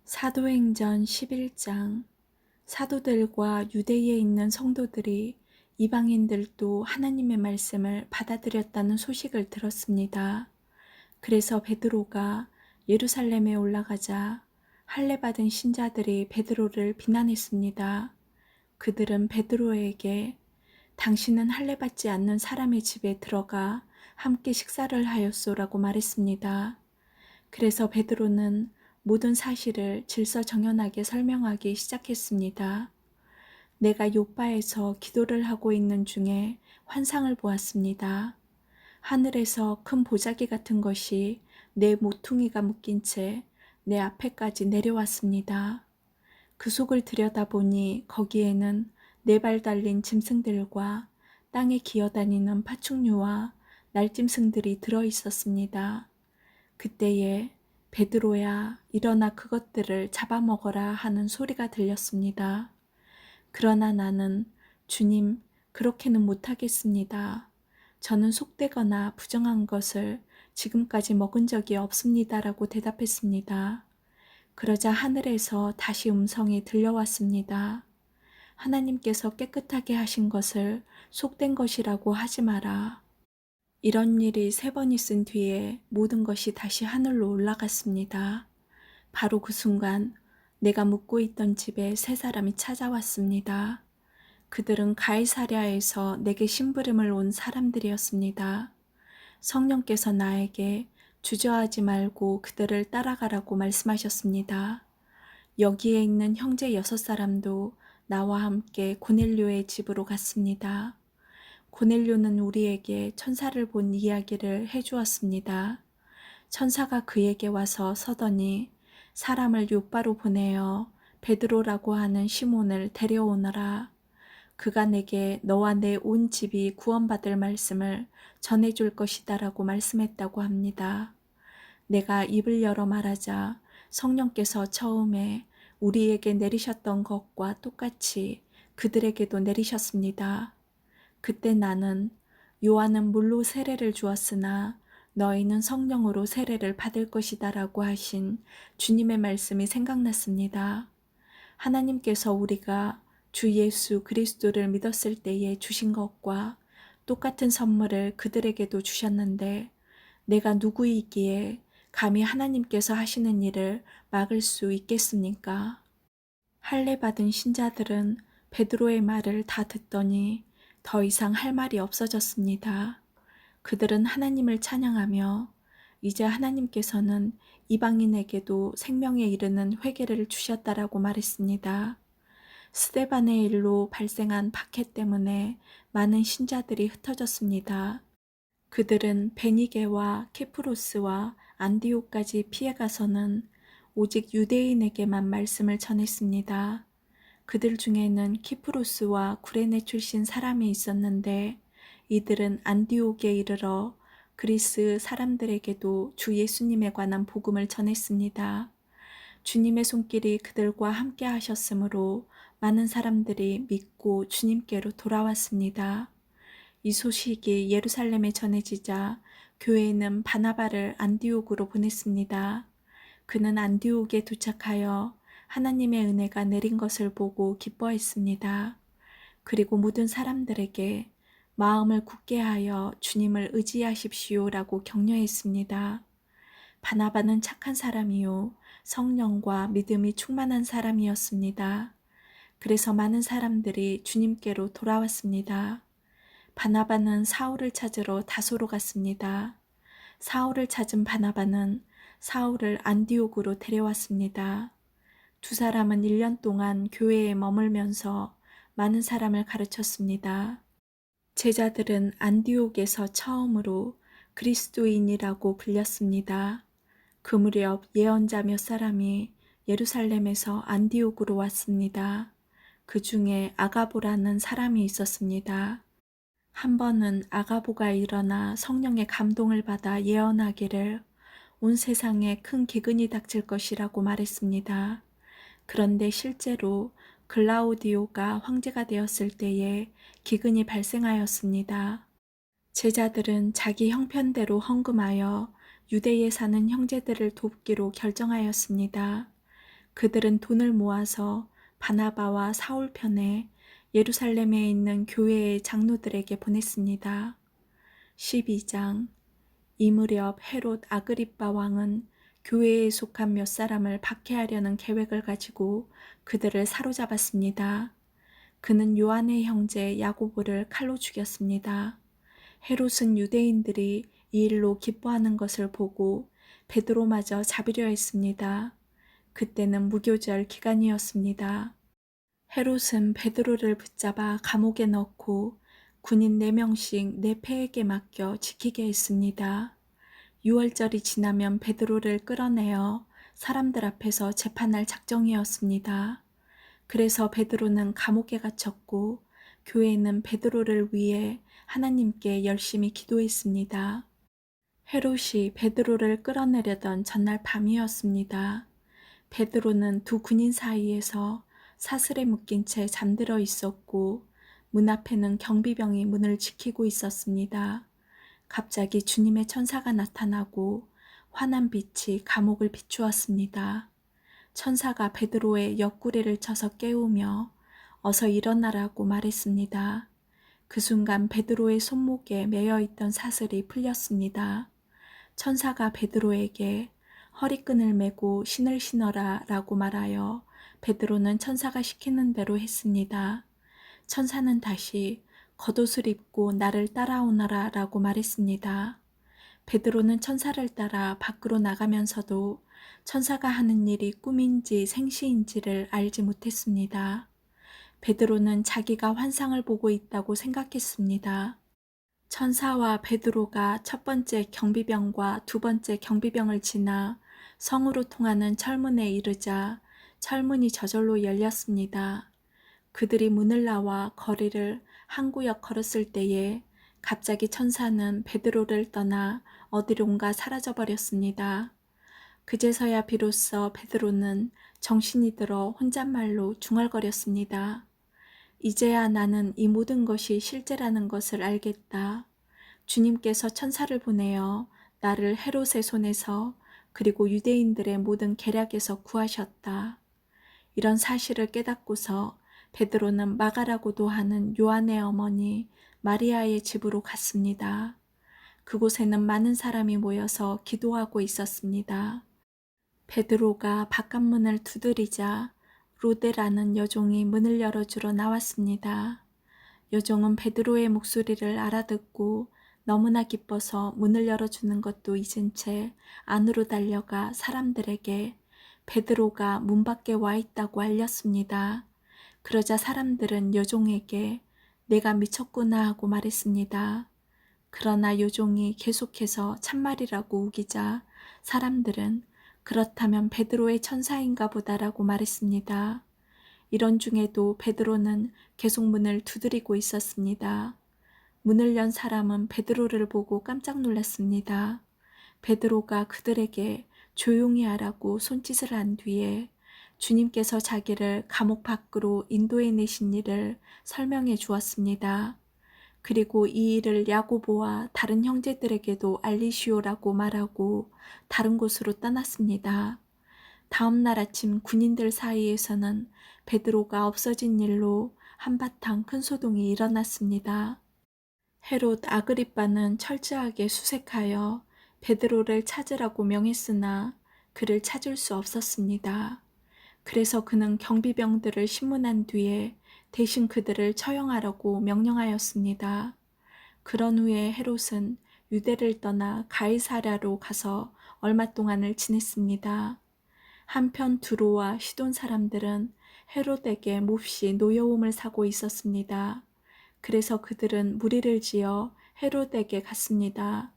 사도행전 11장. 사도들과 유대에 있는 성도들이 이방인들도 하나님의 말씀을 받아들였다는 소식을 들었습니다. 그래서 베드로가 예루살렘에 올라가자 할례받은 신자들이 베드로를 비난했습니다. 그들은 베드로에게 당신은 할례받지 않는 사람의 집에 들어가 함께 식사를 하였소라고 말했습니다. 그래서 베드로는 모든 사실을 질서정연하게 설명하기 시작했습니다. 내가 요빠에서 기도를 하고 있는 중에 환상을 보았습니다. 하늘에서 큰 보자기 같은 것이 내 모퉁이가 묶인 채 내 앞에까지 내려왔습니다. 그 속을 들여다보니 거기에는 4발 달린 짐승들과 땅에 기어다니는 파충류와 날짐승들이 들어있었습니다. 그때에 베드로야, 일어나 그것들을 잡아먹어라 하는 소리가 들렸습니다. 그러나 나는 주님, 그렇게는 못하겠습니다. 저는 속되거나 부정한 것을 지금까지 먹은 적이 없습니다라고 대답했습니다. 그러자 하늘에서 다시 음성이 들려왔습니다. 하나님께서 깨끗하게 하신 것을 속된 것이라고 하지 마라. 이런 일이 3번 있은 뒤에 모든 것이 다시 하늘로 올라갔습니다. 바로 그 순간 내가 묵고 있던 집에 3사람이 찾아왔습니다. 그들은 가이사랴에서 내게 심부름을 온 사람들이었습니다. 성령께서 나에게 주저하지 말고 그들을 따라가라고 말씀하셨습니다. 여기에 있는 형제 6사람도 나와 함께 고넬료의 집으로 갔습니다. 고넬료는 우리에게 천사를 본 이야기를 해주었습니다. 천사가 그에게 와서 서더니 사람을 요바로 보내어 베드로라고 하는 시몬을 데려오너라. 그가 내게 너와 내 온 집이 구원받을 말씀을 전해줄 것이다라고 말씀했다고 합니다. 내가 입을 열어 말하자 성령께서 처음에 우리에게 내리셨던 것과 똑같이 그들에게도 내리셨습니다. 그때 나는 요한은 물로 세례를 주었으나 너희는 성령으로 세례를 받을 것이다 라고 하신 주님의 말씀이 생각났습니다. 하나님께서 우리가 주 예수 그리스도를 믿었을 때에 주신 것과 똑같은 선물을 그들에게도 주셨는데 내가 누구이기에 감히 하나님께서 하시는 일을 막을 수 있겠습니까? 할례 받은 신자들은 베드로의 말을 다 듣더니 더 이상 할 말이 없어졌습니다. 그들은 하나님을 찬양하며 이제 하나님께서는 이방인에게도 생명에 이르는 회개를 주셨다라고 말했습니다. 스데반의 일로 발생한 박해 때문에 많은 신자들이 흩어졌습니다. 그들은 베니게와 키프로스와 안디옥까지 피해가서는 오직 유대인에게만 말씀을 전했습니다. 그들 중에는 키프로스와 구레네 출신 사람이 있었는데 이들은 안디옥에 이르러 그리스 사람들에게도 주 예수님에 관한 복음을 전했습니다. 주님의 손길이 그들과 함께 하셨으므로 많은 사람들이 믿고 주님께로 돌아왔습니다. 이 소식이 예루살렘에 전해지자 교회는 바나바를 안디옥으로 보냈습니다. 그는 안디옥에 도착하여 하나님의 은혜가 내린 것을 보고 기뻐했습니다. 그리고 모든 사람들에게 마음을 굳게 하여 주님을 의지하십시오라고 격려했습니다. 바나바는 착한 사람이요 성령과 믿음이 충만한 사람이었습니다. 그래서 많은 사람들이 주님께로 돌아왔습니다. 바나바는 사울을 찾으러 다소로 갔습니다. 사울을 찾은 바나바는 사울을 안디옥으로 데려왔습니다. 2사람은 1년 동안 교회에 머물면서 많은 사람을 가르쳤습니다. 제자들은 안디옥에서 처음으로 그리스도인이라고 불렸습니다. 그 무렵 예언자 몇 사람이 예루살렘에서 안디옥으로 왔습니다. 그 중에 아가보라는 사람이 있었습니다. 한 번은 아가보가 일어나 성령의 감동을 받아 예언하기를 온 세상에 큰 기근이 닥칠 것이라고 말했습니다. 그런데 실제로 글라우디오가 황제가 되었을 때에 기근이 발생하였습니다. 제자들은 자기 형편대로 헌금하여 유대에 사는 형제들을 돕기로 결정하였습니다. 그들은 돈을 모아서 바나바와 사울 편에 예루살렘에 있는 교회의 장로들에게 보냈습니다. 12장. 이 무렵 헤롯 아그리빠 왕은 교회에 속한 몇 사람을 박해하려는 계획을 가지고 그들을 사로잡았습니다. 그는 요한의 형제 야고보를 칼로 죽였습니다. 헤롯은 유대인들이 이 일로 기뻐하는 것을 보고 베드로마저 잡으려 했습니다. 그때는 무교절 기간이었습니다. 헤롯은 베드로를 붙잡아 감옥에 넣고 군인 4명씩 네 패에게 맡겨 지키게 했습니다. 6월절이 지나면 베드로를 끌어내어 사람들 앞에서 재판할 작정이었습니다. 그래서 베드로는 감옥에 갇혔고 교회는 베드로를 위해 하나님께 열심히 기도했습니다. 헤롯이 베드로를 끌어내려던 전날 밤이었습니다. 베드로는 두 군인 사이에서 사슬에 묶인 채 잠들어 있었고 문 앞에는 경비병이 문을 지키고 있었습니다. 갑자기 주님의 천사가 나타나고 환한 빛이 감옥을 비추었습니다. 천사가 베드로의 옆구리를 쳐서 깨우며 어서 일어나라고 말했습니다. 그 순간 베드로의 손목에 매여 있던 사슬이 풀렸습니다. 천사가 베드로에게 허리끈을 메고 신을 신어라 라고 말하여 베드로는 천사가 시키는 대로 했습니다. 천사는 다시 겉옷을 입고 나를 따라오너라 라고 말했습니다. 베드로는 천사를 따라 밖으로 나가면서도 천사가 하는 일이 꿈인지 생시인지를 알지 못했습니다. 베드로는 자기가 환상을 보고 있다고 생각했습니다. 천사와 베드로가 첫 번째 경비병과 두 번째 경비병을 지나 성으로 통하는 철문에 이르자 철문이 저절로 열렸습니다. 그들이 문을 나와 거리를 한 구역 걸었을 때에 갑자기 천사는 베드로를 떠나 어디론가 사라져버렸습니다. 그제서야 비로소 베드로는 정신이 들어 혼잣말로 중얼거렸습니다. 이제야 나는 이 모든 것이 실제라는 것을 알겠다. 주님께서 천사를 보내어 나를 헤롯의 손에서 그리고 유대인들의 모든 계략에서 구하셨다. 이런 사실을 깨닫고서 베드로는 마가라고도 하는 요한의 어머니 마리아의 집으로 갔습니다. 그곳에는 많은 사람이 모여서 기도하고 있었습니다. 베드로가 바깥문을 두드리자 로데라는 여종이 문을 열어주러 나왔습니다. 여종은 베드로의 목소리를 알아듣고 너무나 기뻐서 문을 열어주는 것도 잊은 채 안으로 달려가 사람들에게 베드로가 문 밖에 와 있다고 알렸습니다. 그러자 사람들은 여종에게 내가 미쳤구나 하고 말했습니다. 그러나 여종이 계속해서 참말이라고 우기자 사람들은 그렇다면 베드로의 천사인가 보다라고 말했습니다. 이런 중에도 베드로는 계속 문을 두드리고 있었습니다. 문을 연 사람은 베드로를 보고 깜짝 놀랐습니다. 베드로가 그들에게 조용히 하라고 손짓을 한 뒤에 주님께서 자기를 감옥 밖으로 인도해 내신 일을 설명해 주었습니다. 그리고 이 일을 야고보와 다른 형제들에게도 알리시오라고 말하고 다른 곳으로 떠났습니다. 다음 날 아침 군인들 사이에서는 베드로가 없어진 일로 한바탕 큰 소동이 일어났습니다. 헤롯 아그리빠는 철저하게 수색하여 베드로를 찾으라고 명했으나 그를 찾을 수 없었습니다. 그래서 그는 경비병들을 신문한 뒤에 대신 그들을 처형하라고 명령하였습니다. 그런 후에 헤롯은 유대를 떠나 가이사랴로 가서 얼마 동안을 지냈습니다. 한편 두로와 시돈 사람들은 헤롯에게 몹시 노여움을 사고 있었습니다. 그래서 그들은 무리를 지어 헤롯에게 갔습니다.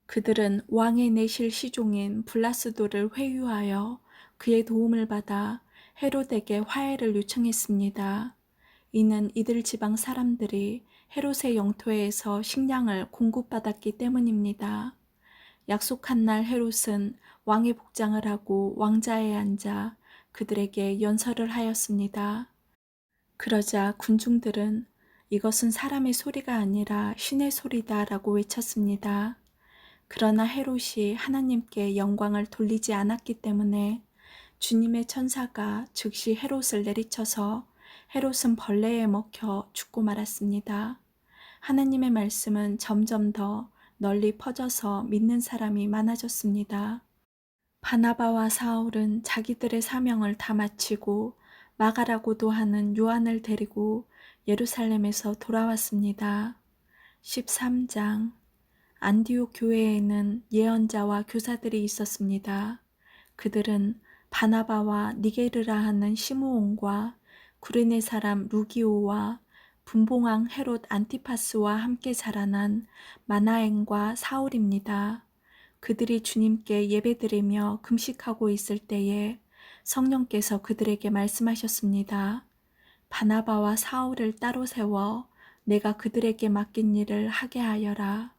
그들은 왕의 내실 시종인 블라스도를 회유하여 그의 도움을 받아 헤롯에게 화해를 요청했습니다. 이는 이들 지방 사람들이 헤롯의 영토에서 식량을 공급받았기 때문입니다. 약속한 날 헤롯은 왕의 복장을 하고 왕자에 앉아 그들에게 연설을 하였습니다. 그러자 군중들은 이것은 사람의 소리가 아니라 신의 소리다라고 외쳤습니다. 그러나 헤롯이 하나님께 영광을 돌리지 않았기 때문에 주님의 천사가 즉시 헤롯을 내리쳐서 헤롯은 벌레에 먹혀 죽고 말았습니다. 하나님의 말씀은 점점 더 널리 퍼져서 믿는 사람이 많아졌습니다. 바나바와 사울은 자기들의 사명을 다 마치고 마가라고도 하는 요한을 데리고 예루살렘에서 돌아왔습니다. 13장. 안디옥 교회에는 예언자와 교사들이 있었습니다. 그들은 바나바와 니게르라 하는 시므온과 구레네 사람 루기오와 분봉왕 헤롯 안티파스와 함께 자라난 마나엔과 사울입니다. 그들이 주님께 예배드리며 금식하고 있을 때에 성령께서 그들에게 말씀하셨습니다. 바나바와 사울을 따로 세워 내가 그들에게 맡긴 일을 하게 하여라.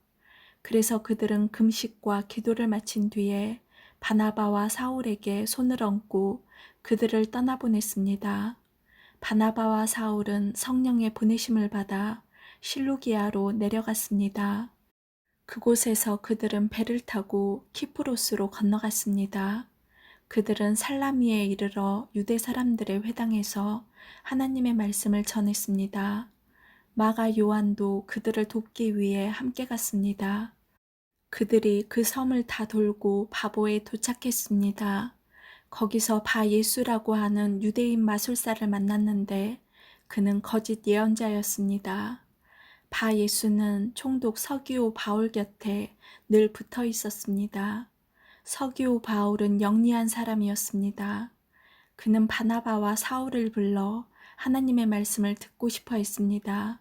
그래서 그들은 금식과 기도를 마친 뒤에 바나바와 사울에게 손을 얹고 그들을 떠나보냈습니다. 바나바와 사울은 성령의 보내심을 받아 실루기아로 내려갔습니다. 그곳에서 그들은 배를 타고 키프로스로 건너갔습니다. 그들은 살라미에 이르러 유대 사람들의 회당에서 하나님의 말씀을 전했습니다. 마가 요한도 그들을 돕기 위해 함께 갔습니다. 그들이 그 섬을 다 돌고 바보에 도착했습니다. 거기서 바 예수라고 하는 유대인 마술사를 만났는데 그는 거짓 예언자였습니다. 바 예수는 총독 서기오 바울 곁에 늘 붙어 있었습니다. 서기오 바울은 영리한 사람이었습니다. 그는 바나바와 사울을 불러 하나님의 말씀을 듣고 싶어 했습니다.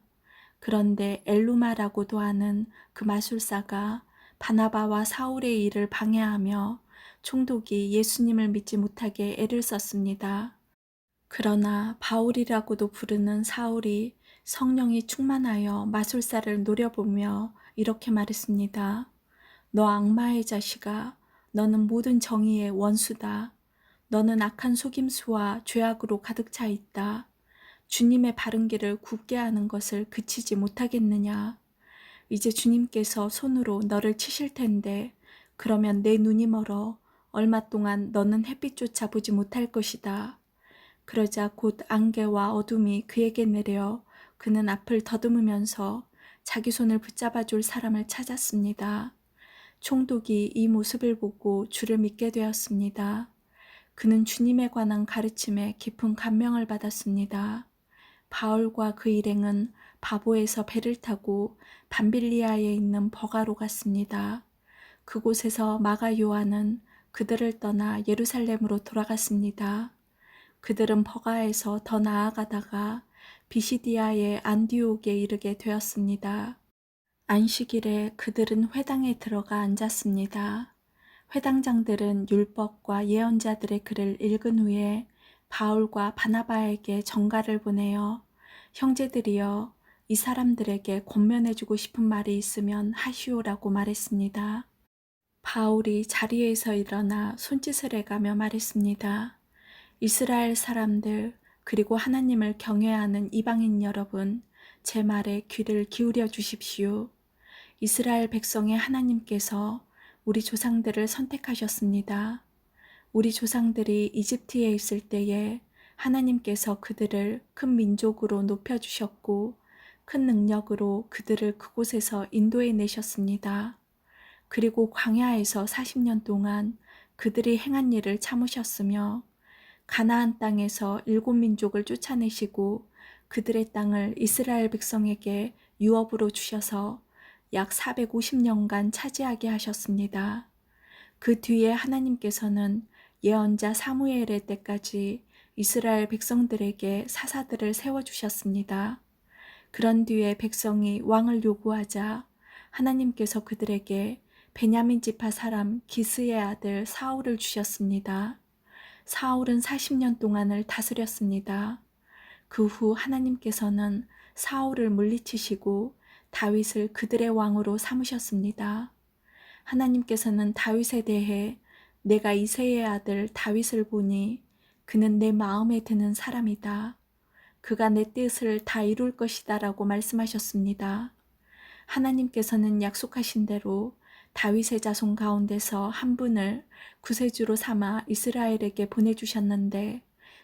그런데 엘루마라고도 하는 그 마술사가 바나바와 사울의 일을 방해하며 총독이 예수님을 믿지 못하게 애를 썼습니다. 그러나 바울이라고도 부르는 사울이 성령이 충만하여 마술사를 노려보며 이렇게 말했습니다. 너 악마의 자식아, 너는 모든 정의의 원수다. 너는 악한 속임수와 죄악으로 가득 차 있다. 주님의 바른 길을 굽게 하는 것을 그치지 못하겠느냐. 이제 주님께서 손으로 너를 치실 텐데 그러면 내 눈이 멀어 얼마 동안 너는 햇빛조차 보지 못할 것이다. 그러자 곧 안개와 어둠이 그에게 내려 그는 앞을 더듬으면서 자기 손을 붙잡아 줄 사람을 찾았습니다. 총독이 이 모습을 보고 주를 믿게 되었습니다. 그는 주님에 관한 가르침에 깊은 감명을 받았습니다. 바울과 그 일행은 바보에서 배를 타고 밤빌리아에 있는 버가로 갔습니다. 그곳에서 마가 요한은 그들을 떠나 예루살렘으로 돌아갔습니다. 그들은 버가에서 더 나아가다가 비시디아의 안디옥에 이르게 되었습니다. 안식일에 그들은 회당에 들어가 앉았습니다. 회당장들은 율법과 예언자들의 글을 읽은 후에 바울과 바나바에게 전가를 보내어 형제들이여 이 사람들에게 권면해주고 싶은 말이 있으면 하시오라고 말했습니다. 바울이 자리에서 일어나 손짓을 해가며 말했습니다. 이스라엘 사람들 그리고 하나님을 경외하는 이방인 여러분, 제 말에 귀를 기울여 주십시오. 이스라엘 백성의 하나님께서 우리 조상들을 선택하셨습니다. 우리 조상들이 이집트에 있을 때에 하나님께서 그들을 큰 민족으로 높여주셨고 큰 능력으로 그들을 그곳에서 인도해 내셨습니다. 그리고 광야에서 40년 동안 그들이 행한 일을 참으셨으며 가나안 땅에서 7민족을 쫓아내시고 그들의 땅을 이스라엘 백성에게 유업으로 주셔서 약 450년간 차지하게 하셨습니다. 그 뒤에 하나님께서는 예언자 사무엘의 때까지 이스라엘 백성들에게 사사들을 세워주셨습니다. 그런 뒤에 백성이 왕을 요구하자 하나님께서 그들에게 베냐민 지파 사람 기스의 아들 사울을 주셨습니다. 사울은 40년 동안을 다스렸습니다. 그 후 하나님께서는 사울을 물리치시고 다윗을 그들의 왕으로 삼으셨습니다. 하나님께서는 다윗에 대해 내가 이새의 아들 다윗을 보니 그는 내 마음에 드는 사람이다. 그가 내 뜻을 다 이룰 것이다 라고 말씀하셨습니다. 하나님께서는 약속하신 대로 다윗의 자손 가운데서 한 분을 구세주로 삼아 이스라엘에게 보내주셨는데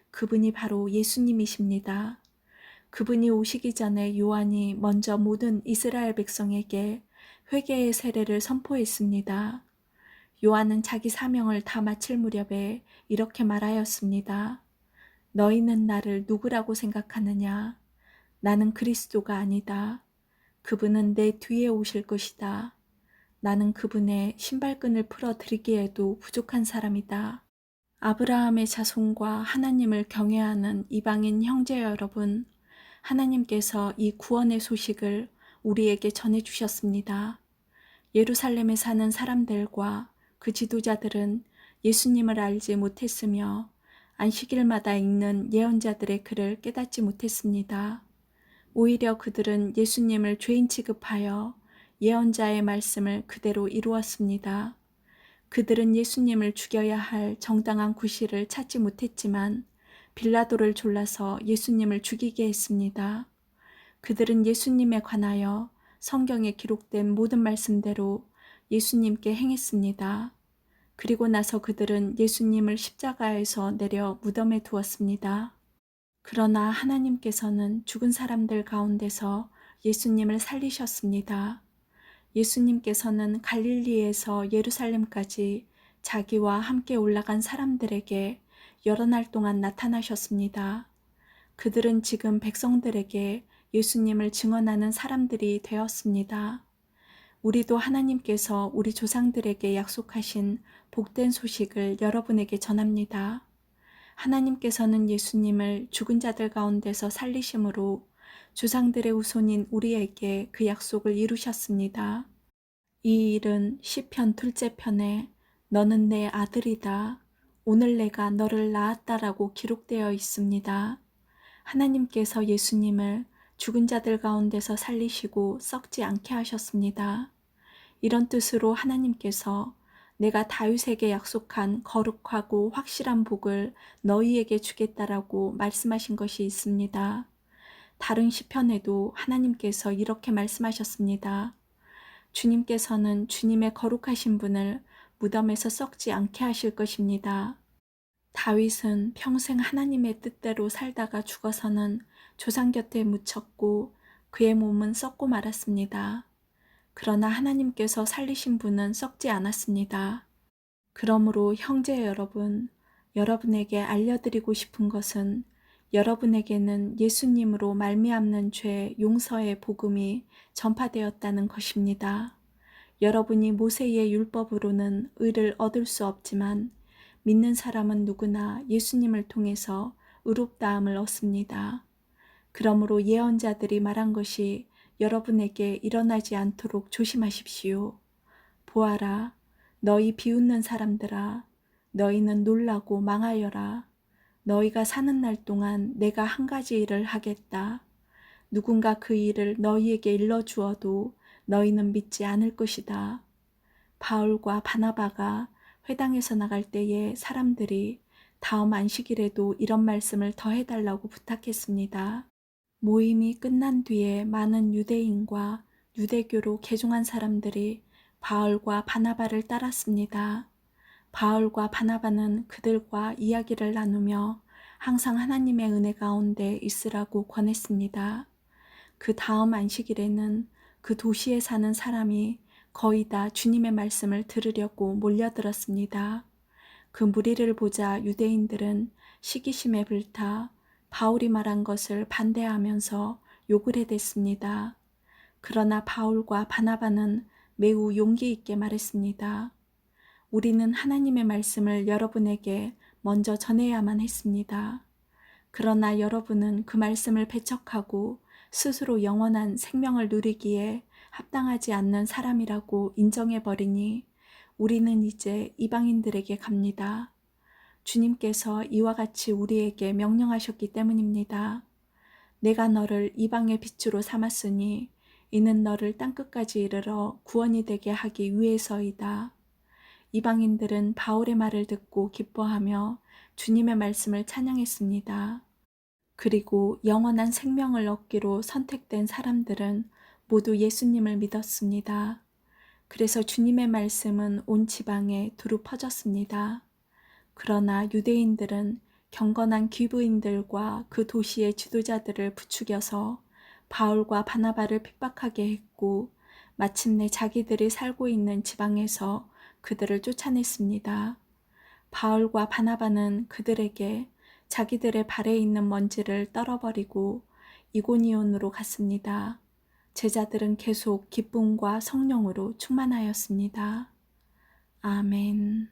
그분이 바로 예수님이십니다. 그분이 오시기 전에 요한이 먼저 모든 이스라엘 백성에게 회개의 세례를 선포했습니다. 요한은 자기 사명을 다 마칠 무렵에 이렇게 말하였습니다. 너희는 나를 누구라고 생각하느냐? 나는 그리스도가 아니다. 그분은 내 뒤에 오실 것이다. 나는 그분의 신발끈을 풀어 드리기에도 부족한 사람이다. 아브라함의 자손과 하나님을 경외하는 이방인 형제 여러분, 하나님께서 이 구원의 소식을 우리에게 전해주셨습니다. 예루살렘에 사는 사람들과 그 지도자들은 예수님을 알지 못했으며 안식일마다 읽는 예언자들의 글을 깨닫지 못했습니다. 오히려 그들은 예수님을 죄인 취급하여 예언자의 말씀을 그대로 이루었습니다. 그들은 예수님을 죽여야 할 정당한 구실을 찾지 못했지만 빌라도를 졸라서 예수님을 죽이게 했습니다. 그들은 예수님에 관하여 성경에 기록된 모든 말씀대로 예수님께 행했습니다. 그리고 나서 그들은 예수님을 십자가에서 내려 무덤에 두었습니다. 그러나 하나님께서는 죽은 사람들 가운데서 예수님을 살리셨습니다. 예수님께서는 갈릴리에서 예루살렘까지 자기와 함께 올라간 사람들에게 여러 날 동안 나타나셨습니다. 그들은 지금 백성들에게 예수님을 증언하는 사람들이 되었습니다. 우리도 하나님께서 우리 조상들에게 약속하신 복된 소식을 여러분에게 전합니다. 하나님께서는 예수님을 죽은 자들 가운데서 살리심으로 조상들의 후손인 우리에게 그 약속을 이루셨습니다. 이 일은 시편 2째 편에 너는 내 아들이다. 오늘 내가 너를 낳았다라고 기록되어 있습니다. 하나님께서 예수님을 죽은 자들 가운데서 살리시고 썩지 않게 하셨습니다. 이런 뜻으로 하나님께서 내가 다윗에게 약속한 거룩하고 확실한 복을 너희에게 주겠다라고 말씀하신 것이 있습니다. 다른 시편에도 하나님께서 이렇게 말씀하셨습니다. 주님께서는 주님의 거룩하신 분을 무덤에서 썩지 않게 하실 것입니다. 다윗은 평생 하나님의 뜻대로 살다가 죽어서는 조상 곁에 묻혔고 그의 몸은 썩고 말았습니다. 그러나 하나님께서 살리신 분은 썩지 않았습니다. 그러므로 형제 여러분, 여러분에게 알려드리고 싶은 것은 여러분에게는 예수님으로 말미암는 죄 용서의 복음이 전파되었다는 것입니다. 여러분이 모세의 율법으로는 의를 얻을 수 없지만 믿는 사람은 누구나 예수님을 통해서 의롭다함을 얻습니다. 그러므로 예언자들이 말한 것이 여러분에게 일어나지 않도록 조심하십시오. 보아라, 너희 비웃는 사람들아, 너희는 놀라고 망하여라. 너희가 사는 날 동안 내가 한 가지 일을 하겠다. 누군가 그 일을 너희에게 일러주어도 너희는 믿지 않을 것이다. 바울과 바나바가 회당에서 나갈 때에 사람들이 다음 안식일에도 이런 말씀을 더 해달라고 부탁했습니다. 모임이 끝난 뒤에 많은 유대인과 유대교로 개종한 사람들이 바울과 바나바를 따랐습니다. 바울과 바나바는 그들과 이야기를 나누며 항상 하나님의 은혜 가운데 있으라고 권했습니다. 그 다음 안식일에는 그 도시에 사는 사람이 거의 다 주님의 말씀을 들으려고 몰려들었습니다. 그 무리를 보자 유대인들은 시기심에 불타 바울이 말한 것을 반대하면서 욕을 해댔습니다. 그러나 바울과 바나바는 매우 용기 있게 말했습니다. 우리는 하나님의 말씀을 여러분에게 먼저 전해야만 했습니다. 그러나 여러분은 그 말씀을 배척하고 스스로 영원한 생명을 누리기에 합당하지 않는 사람이라고 인정해버리니 우리는 이제 이방인들에게 갑니다. 주님께서 이와 같이 우리에게 명령하셨기 때문입니다. 내가 너를 이방의 빛으로 삼았으니 이는 너를 땅끝까지 이르러 구원이 되게 하기 위해서이다. 이방인들은 바울의 말을 듣고 기뻐하며 주님의 말씀을 찬양했습니다. 그리고 영원한 생명을 얻기로 선택된 사람들은 모두 예수님을 믿었습니다. 그래서 주님의 말씀은 온 지방에 두루 퍼졌습니다. 그러나 유대인들은 경건한 귀부인들과 그 도시의 지도자들을 부추겨서 바울과 바나바를 핍박하게 했고 마침내 자기들이 살고 있는 지방에서 그들을 쫓아냈습니다. 바울과 바나바는 그들에게 자기들의 발에 있는 먼지를 떨어버리고 이고니온으로 갔습니다. 제자들은 계속 기쁨과 성령으로 충만하였습니다. 아멘.